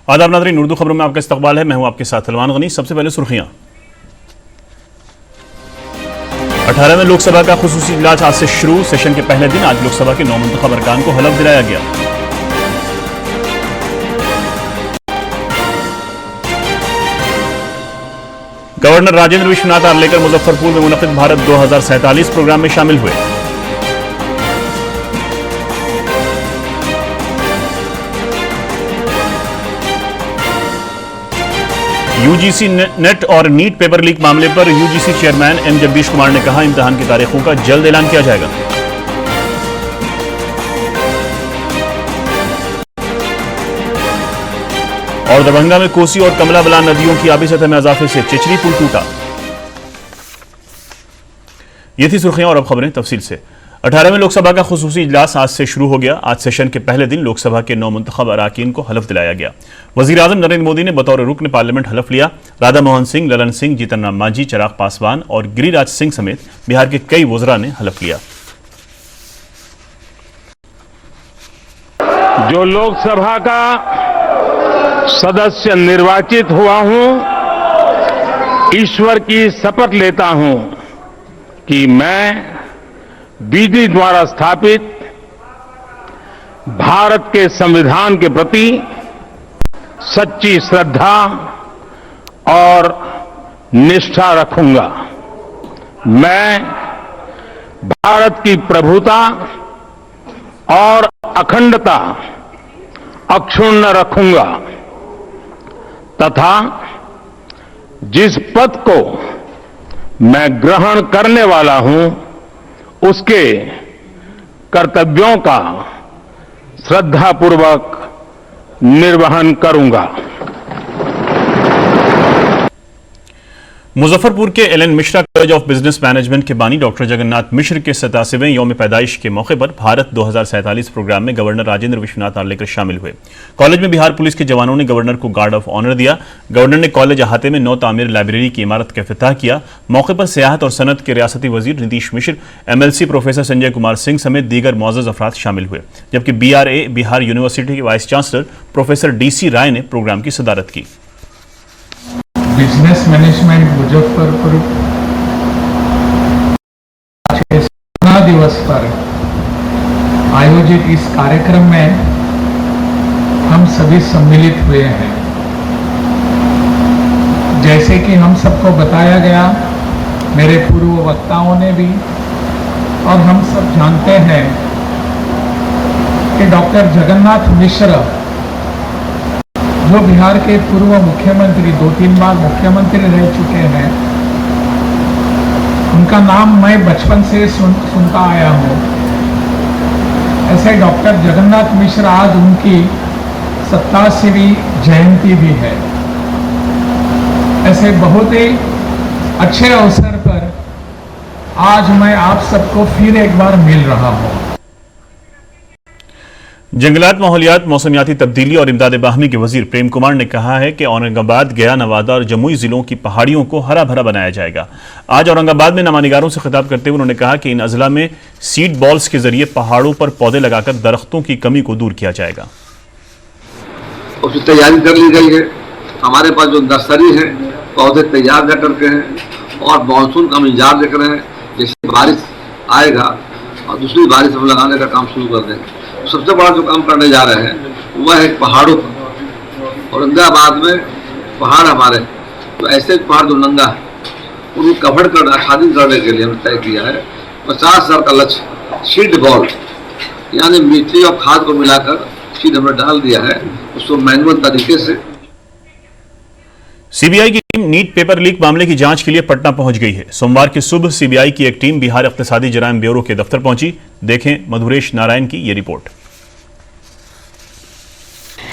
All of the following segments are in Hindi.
आदाब नाज़रीन, उर्दू खबरों में आपका इस्तकबाल है। मैं हूं आपके साथ सलमान गनी। सबसे पहले सुर्खियां। 18वें लोकसभा का खुसूसी इजलास आज से शुरू। सेशन के पहले दिन आज लोकसभा के 9 मुंतखब अरकान को हलफ दिलाया गया। गवर्नर राजेंद्र विश्वनाथ आर्लेकर मुजफ्फरपुर में मुनक़िद भारत 2047 प्रोग्राम में शामिल हुए। यूजीसी नेट और नीट पेपर लीक मामले पर UGC chairman M Jagdish Kumar ने कहा, इम्तिहान की तारीखों का जल्द ऐलान किया जाएगा। और दरभंगा में कोसी और कमला बलान नदियों की आबी सतह में इजाफे से चिचरी पुल टूटा। ये थी सुर्खियां और अब खबरें तफसील से। 18वें लोकसभा का खुसूसी इजलास आज से शुरू हो गया। आज सेशन के पहले दिन लोकसभा के 9 मुंतखब अराकीन को हलफ दिलाया गया। वजीर आजम नरेंद्र मोदी ने बतौर रुकन पार्लियामेंट हलफ लिया। राधा मोहन सिंह, ललन सिंह, जीतन राम मांझी, चिराग पासवान और गिरिराज सिंह समेत बिहार के कई वज़रा ने हलफ लिया। जो लोकसभा का सदस्य निर्वाचित हुआ हूं, ईश्वर की शपथ लेता हूं कि मैं विधि द्वारा स्थापित भारत के संविधान के प्रति सच्ची श्रद्धा और निष्ठा रखूंगा। मैं भारत की प्रभुता और अखंडता अक्षुण्ण रखूंगा तथा जिस पद को मैं ग्रहण करने वाला हूं उसके कर्तव्यों का श्रद्धापूर्वक निर्वहन करूंगा। मुजफ्फरपुर के L N Mishra college of business management के बानी डॉक्टर जगन्नाथ मिश्र के 87वें यौम पैदाइश के मौके पर भारत 2047 प्रोग्राम में गवर्नर राजेंद्र विश्वनाथ आर्लेकर शामिल हुए। कॉलेज में बिहार पुलिस के जवानों ने गवर्नर को गार्ड ऑफ ऑनर दिया। गवर्नर ने कॉलेज अहाते में नौ तामीर लाइब्रेरी की इमारत का इफ्तिताह किया। मौके पर सियाहत और सनत के रियासती वजीर नीतीश मिश्र, MLC प्रोफेसर संजय कुमार सिंह समेत दीगर मुअज़्ज़ज़ अफराद शामिल हुए, जबकि BRA बिहार यूनिवर्सिटी के वाइस चांसलर प्रोफेसर DC राय ने प्रोग्राम की सदारत की। बिजनेस मैनेजमेंट मुजफ्फरपुर के स्थापना दिवस पर आयोजित इस कार्यक्रम में हम सभी सम्मिलित हुए हैं। जैसे कि हम सबको बताया गया, मेरे पूर्व वक्ताओं ने भी, और हम सब जानते हैं कि डॉक्टर जगन्नाथ मिश्र जो बिहार के पूर्व मुख्यमंत्री, 2-3 बार मुख्यमंत्री रह चुके हैं, उनका नाम मैं बचपन से सुनता आया हूँ। ऐसे डॉक्टर जगन्नाथ मिश्र आज उनकी 87वीं जयंती भी है। ऐसे बहुत ही अच्छे अवसर पर आज मैं आप सबको फिर एक बार मिल रहा हूँ। जंगलात, माहौलियात, मौसमियाती तब्दीली और इमदाद बाहमी के वजीर प्रेम कुमार ने कहा है कि औरंगाबाद, गया, नवादा और जमुई जिलों की पहाड़ियों को हरा भरा बनाया जाएगा। आज औरंगाबाद में नमानिगारों से खिताब करते हुए उन्होंने कहा कि इन अजला में सीड बॉल्स के जरिए पहाड़ों पर पौधे लगाकर दरख्तों की कमी को दूर किया जाएगा। उसकी तैयारी कर ली गई है। हमारे पास जो नर्सरी है, पौधे तैयार कर करके हैं और मानसून का हम इंतजार देख रहे हैं। जैसे बारिश आएगा और दूसरी बारिश हम लगाने का काम शुरू कर देंगे। सबसे बड़ा जो काम करने जा रहे हैं वह है पहाड़ों पर। औरंगाबाद में पहाड़ हमारे, तो ऐसे पहाड़ जो नंगा है उनको कवर कर आच्छादित करने के लिए हमने तय किया है 50,000 का लक्ष्य सीड बॉल, यानी मिट्टी और खाद को मिलाकर सीड हमने डाल दिया है, उसको मैनुअल तरीके से। CBI की टीम नीट पेपर लीक मामले की जांच के लिए पटना पहुंच गई है। सोमवार की सुबह CBI की एक टीम बिहार इक़्तिसादी जराइम ब्यूरो के दफ्तर पहुंची। देखें मधुरेश नारायण की ये रिपोर्ट।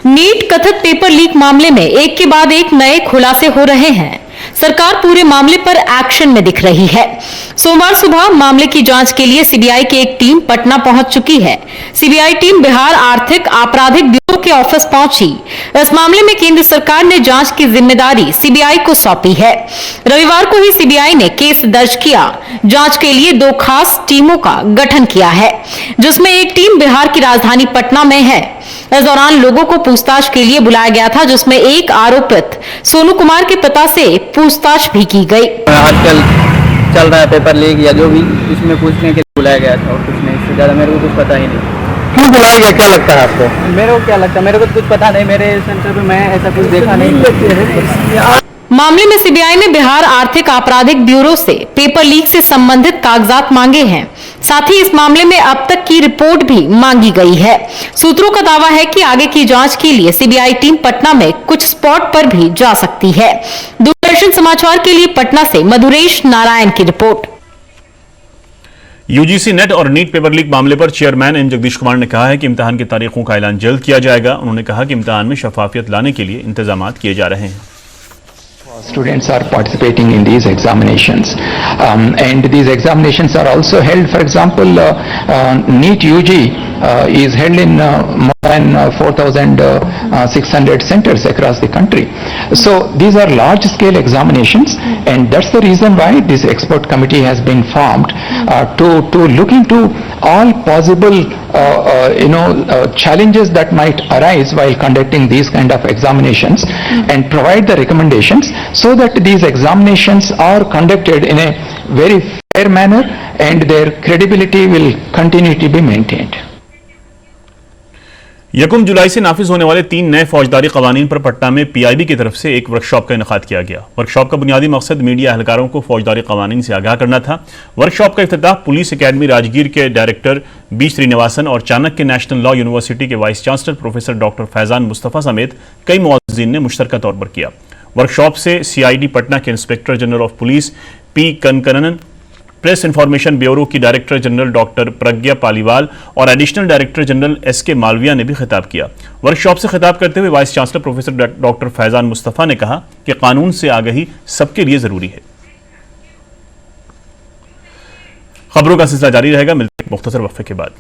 नीट कथित पेपर लीक मामले में एक के बाद एक नए खुलासे हो रहे हैं। सरकार पूरे मामले पर एक्शन में दिख रही है। सोमवार सुबह मामले की जांच के लिए सीबीआई की एक टीम पटना पहुंच चुकी है। सीबीआई टीम बिहार आर्थिक आपराधिक ब्यूरो के ऑफिस पहुंची। इस मामले में केंद्र सरकार ने जांच की जिम्मेदारी सीबीआई को सौंपी है। रविवार को ही सीबीआई ने केस दर्ज किया। जांच के लिए 2 खास टीमों का गठन किया है, जिसमें एक टीम बिहार की राजधानी पटना में है इस दौरान लोगों को पूछताछ के लिए बुलाया गया था, जिसमें एक आरोपित सोनू कुमार के पिता से पूछताछ भी की गई। आजकल चल रहा है पेपर लीक या जो भी, इसमें पूछने के लिए बुलाया गया था और कुछ नहीं, इससे ज्यादा मेरे को कुछ पता ही नहीं। क्यों बुलाया गया, क्या लगता है आपको? मेरे को क्या लगता है, मेरे को तो कुछ पता नहीं, मेरे सेंटर पे मैं ऐसा कुछ देखा नहीं। मामले में सीबीआई ने बिहार आर्थिक आपराधिक ब्यूरो से पेपर लीक से संबंधित कागजात मांगे हैं। साथ ही इस मामले में अब तक की रिपोर्ट भी मांगी गई है। सूत्रों का दावा है कि आगे की जांच के लिए सीबीआई टीम पटना में कुछ स्पॉट पर भी जा सकती है। दूरदर्शन समाचार के लिए पटना से मधुरेश नारायण की रिपोर्ट। यूजीसी नेट और नीट पेपर लीक मामले पर चेयरमैन एम जगदीश कुमार ने कहा है कि इम्तिहान की तारीखों का ऐलान जल्द किया जाएगा। उन्होंने कहा कि इम्तिहान में शफाफियत लाने के लिए इंतजाम किए जा रहे हैं। Students are participating in these examinations, and these examinations are also held. For example, NEET UG is held in more than 4,600 centers across the country. So these are large-scale examinations, and that's the reason why this expert committee has been formed to look into all possible challenges that might arise while conducting these kind of examinations, and provide the recommendations so that these examinations are conducted in a very fair manner and their credibility will continue to be maintained. 1 जुलाई से नाफिज होने वाले 3 नए फौजदारी कवानीन पर पटना में पीआईबी की तरफ से एक वर्कशॉप का इनेकाद किया गया। वर्कशॉप का बुनियादी मकसद मीडिया एहलकारों को फौजदारी कवानीन से आगाह करना था। वर्कशॉप का इफ्तिताह पुलिस एकेडमी राजगीर के डायरेक्टर बी श्रीनिवासन और चाणक्य नेशनल लॉ यूनिवर्सिटी के vice chancellor professor doctor Faizan Mustafa समेत कई मुअज्जिन ने मुश्तरका तौर पर किया। वर्कशॉप से सीआईडी पटना के inspector general of police P Kanakanan, press information bureau की director general doctor Pragya Paliwal और additional director general SK Malviya ने भी खिताब किया। वर्कशॉप से खिताब करते हुए vice chancellor professor doctor Faizan Mustafa ने कहा कि कानून से आगाही सबके लिए जरूरी है। खबरों का सिलसिला जारी रहेगा, मिलते हैं मुख्तसर वक्फे के बाद।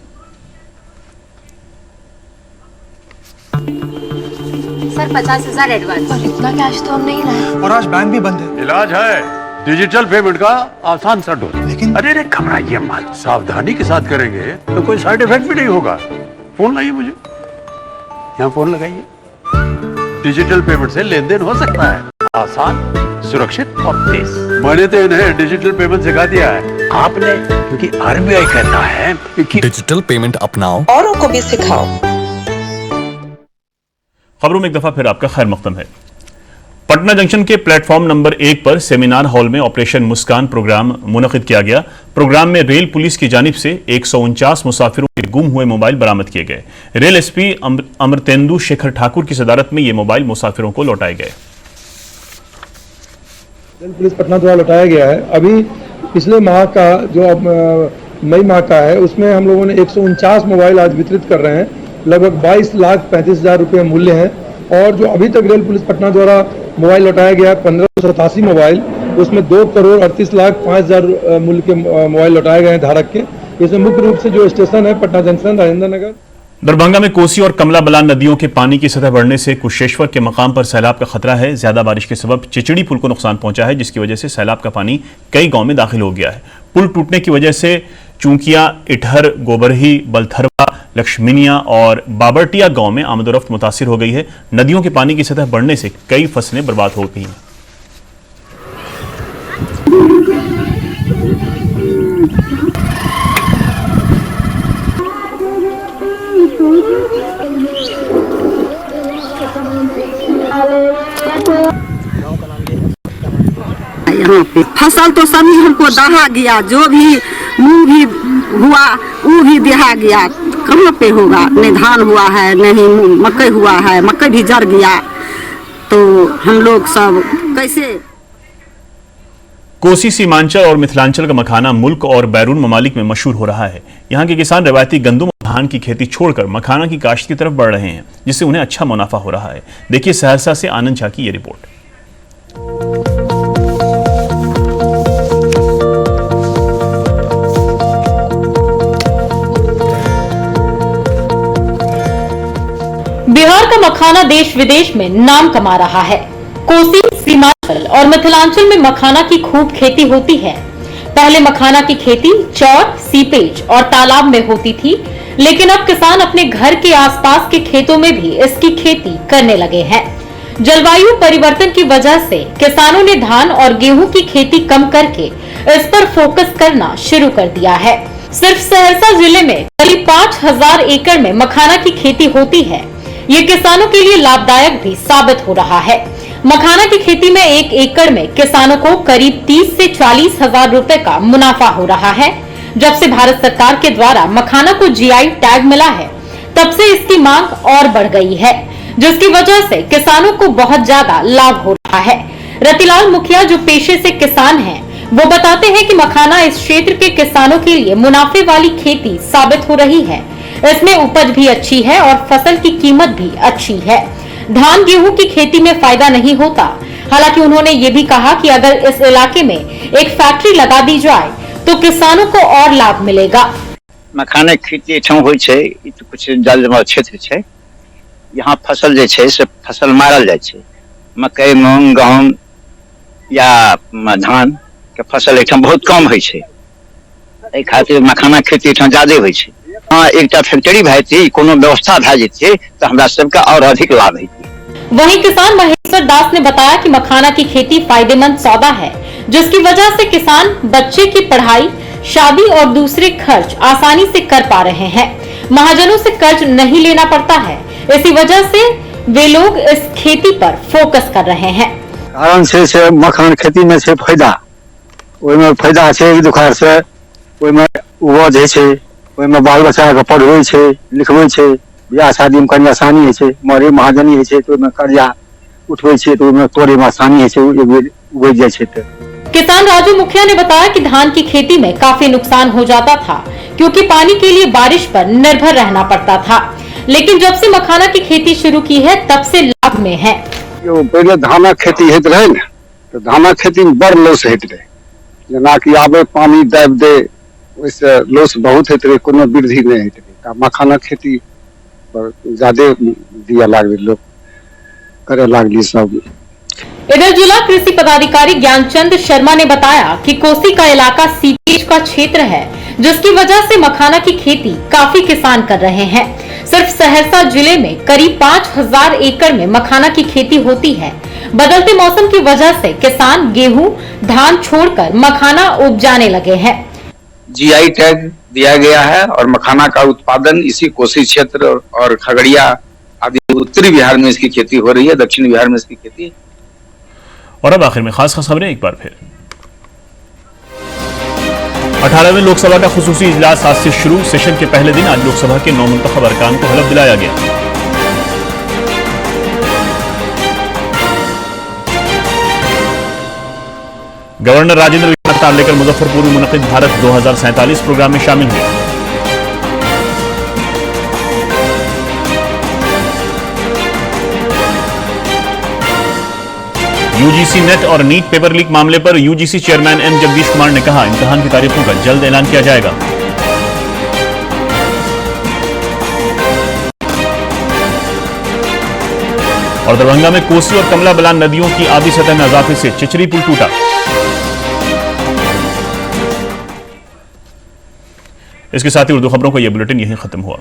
Sir 50,000 advance. और इतना कैश तो हम नहीं लाए। और आज बैंक भी बंद है। इलाज है डिजिटल पेमेंट का आसान सा ढूंढ। लेकिन अरे घबराइए मत, सावधानी के साथ करेंगे तो कोई साइड इफेक्ट भी नहीं होगा। फोन लाइए मुझे, यहाँ फोन लगाइए। डिजिटल पेमेंट से लेन देन हो सकता है, आसान, सुरक्षित और तेज। मैंने तो इन्हें डिजिटल पेमेंट सिखा दिया है आपने, क्योंकि आरबीआई कहता है कि डिजिटल पेमेंट अपनाओ, औरों को भी सिखाओ। खबरों में एक दफा फिर आपका खैर मकदम है। पटना जंक्शन के प्लेटफॉर्म नंबर 1 पर सेमिनार हॉल में ऑपरेशन मुस्कान प्रोग्राम मुनक़िद किया गया। प्रोग्राम में रेल पुलिस की जानिब से 149 मुसाफिरों के गुम हुए मोबाइल बरामद किए गए। रेल एसपी अमृतेंदु शेखर ठाकुर की सदारत में ये मोबाइल मुसाफिरों को लौटाए गए। रेल पुलिस पटना द्वारा लौटाया गया है। अभी पिछले माह का जो मई माह का है, उसमें हम लोगों ने 149 मोबाइल आज वितरित कर रहे हैं। लगभग 22,35,000 रुपये मूल्य है। और जो अभी तक रेल पुलिस पटना द्वारा मोबाइल लौटाया गया 1587 मोबाइल, उसमें 2,38,05,000 मूल्य के मोबाइल लौटाए गए हैं धारक के। इसमें मुख्य रूप से जो स्टेशन है पटना जंक्शन, राजेंद्र नगर। दरभंगा में कोसी और कमला बलान नदियों के पानी की सतह बढ़ने से कुशेश्वर के मकाम पर सैलाब का खतरा है। ज्यादा बारिश के सबब चिचड़ी पुल को नुकसान पहुंचा है, जिसकी वजह से सैलाब का पानी कई गांव में दाखिल हो गया है। पुल टूटने की वजह से चूंकिया, इटहर, गोबरही, बलथरवा, लक्ष्मीनिया और बाबरटिया गांव में आमदोरफ्त मुतासिर हो गई है। नदियों के पानी की सतह बढ़ने से कई फसलें बर्बाद हो गई हैं। यहाँ पे फसल तो सभी हमको दहा गया, जो भी मुँह भी हुआ वो भी दहा गया। कहाँ पे होगा? नहीं धान हुआ है, नहीं मकई हुआ है, मकई भी जर गया। तो हम लोग सब कैसे? कोसी, सीमांचल और मिथिलांचल का मखाना मुल्क और बैरून ममालिक में मशहूर हो रहा है। यहाँ के किसान रवायती गंदम और धान की खेती छोड़कर मखाना की काश्त की तरफ बढ़ रहे हैं, जिससे उन्हें अच्छा मुनाफा हो रहा है। देखिए सहरसा से आनंद झा की ये रिपोर्ट। बिहार का मखाना देश विदेश में नाम कमा रहा है। कोसी, सीमांचल और मिथिलांचल में मखाना की खूब खेती होती है। पहले मखाना की खेती चौर, सीपेज और तालाब में होती थी, लेकिन अब किसान अपने घर के आसपास के खेतों में भी इसकी खेती करने लगे हैं। जलवायु परिवर्तन की वजह से किसानों ने धान और गेहूं की खेती कम करके इस पर फोकस करना शुरू कर दिया है। सिर्फ सहरसा जिले में करीब 5000 एकड़ में मखाना की खेती होती है। ये किसानों के लिए लाभदायक भी साबित हो रहा है। मखाना की खेती में 1 एकड़ में किसानों को करीब 30 से 40 हजार रुपए का मुनाफा हो रहा है। जब से भारत सरकार के द्वारा मखाना को जीआई टैग मिला है, तब से इसकी मांग और बढ़ गई है, जिसकी वजह से किसानों को बहुत ज्यादा लाभ हो रहा है। रतिलाल मुखिया जो पेशे से किसान हैं, वो बताते हैं कि मखाना इस क्षेत्र के किसानों के लिए मुनाफे वाली खेती साबित हो रही है। इसमें उपज भी अच्छी है और फसल की कीमत भी अच्छी है। धान गेहूं की खेती में फायदा नहीं होता। हालांकि उन्होंने ये भी कहा कि अगर इस इलाके में एक फैक्ट्री लगा दी जाए तो किसानों को और लाभ मिलेगा। मखाना खेती एठाम होइ छै, ई तो कुछ जलजमाव क्षेत्र छै। यहाँ फसल जे छै से फसल मारल जाय छै। मकई, मूंग, गहूम या धान के फसल एठाम बहुत कम होइ छै। एहि खातिर मखाना खेती एठाम ज्यादा होइ छै। हाँ, एकटा फैक्ट्री भए जेतै, कोनो व्यवस्था भए जेतै तो हमरा सबके और अधिक लाभ हेतै। वहीं किसान महेश्वर दास ने बताया कि मखाना की खेती फायदेमंद सौदा है, जिसकी वजह से किसान बच्चे की पढ़ाई, शादी और दूसरे खर्च आसानी से कर पा रहे हैं। महाजनों से कर्ज नहीं लेना पड़ता है। इसी वजह से वे लोग इस खेती पर फोकस कर रहे हैं। कारण से मखान खेती में से फायदा, ओहिमे फायदा छै। एक दुखार से ओहिमे उपज होइ छै, ओहिमे बाल बच्चा के पढ़बै छै, लिखबै छै, बियाह शादी में कनी आसानी होइ छै। मरे महाजनी होइ छै तो ओहिमे कर्जा उठबै छै तो ओहिमे तोड़े में आसानी होइ छै, उगि जाइ छै। तो किसान राजू मुखिया ने बताया कि धान की खेती में काफी नुकसान हो जाता था, क्योंकि पानी के लिए बारिश पर निर्भर रहना पड़ता था। लेकिन जब से मखाना की खेती शुरू की है, तब से लाभ में है। पहले धाना खेती होत रहे ने, तो धाना खेती में बड़ लॉस होत रहे। जना कि आबे पानी दाब दे, ओइसे लॉस बहुत होत रहे, कोनो वृद्धि नहीं होत रहे। मखाना खेती पर ज्यादा दिया लागले, लोग करे लागली सब। इधर जिला कृषि पदाधिकारी ज्ञानचंद शर्मा ने बताया कि कोसी का इलाका सीपेज का क्षेत्र है, जिसकी वजह से मखाना की खेती काफी किसान कर रहे हैं। सिर्फ सहरसा जिले में करीब 5000 एकड़ में मखाना की खेती होती है। बदलते मौसम की वजह से किसान गेहूं, धान छोड़कर मखाना उपजाने लगे हैं। जीआई टैग दिया गया है और मखाना का उत्पादन इसी कोसी क्षेत्र और खगड़िया आदि उत्तरी बिहार में इसकी खेती हो रही है, दक्षिण बिहार में इसकी खेती। और अब आखिर में खास खबरें एक बार फिर। 18वें लोकसभा का खुसूसी इजलास आज से शुरू। सेशन के पहले दिन आज लोकसभा के 9 मुंतखब अरकान को हलफ दिलाया गया। गवर्नर राजेंद्र विश्वनाथ तारलेकर मुजफ्फरपुर में मुनक़िद भारत 2047 प्रोग्राम में शामिल हुए। यूजीसी नेट और नीट पेपर लीक मामले पर UGC chairman M Jagdish Kumar ने कहा, इम्तिहान की तारीखों का जल्द ऐलान किया जाएगा। और दरभंगा में कोसी और कमला बलान नदियों की आबी सतह में इजाफे से चिचरी पुल टूटा। इसके साथ ही उर्दू खबरों का यह बुलेटिन यहीं खत्म हुआ।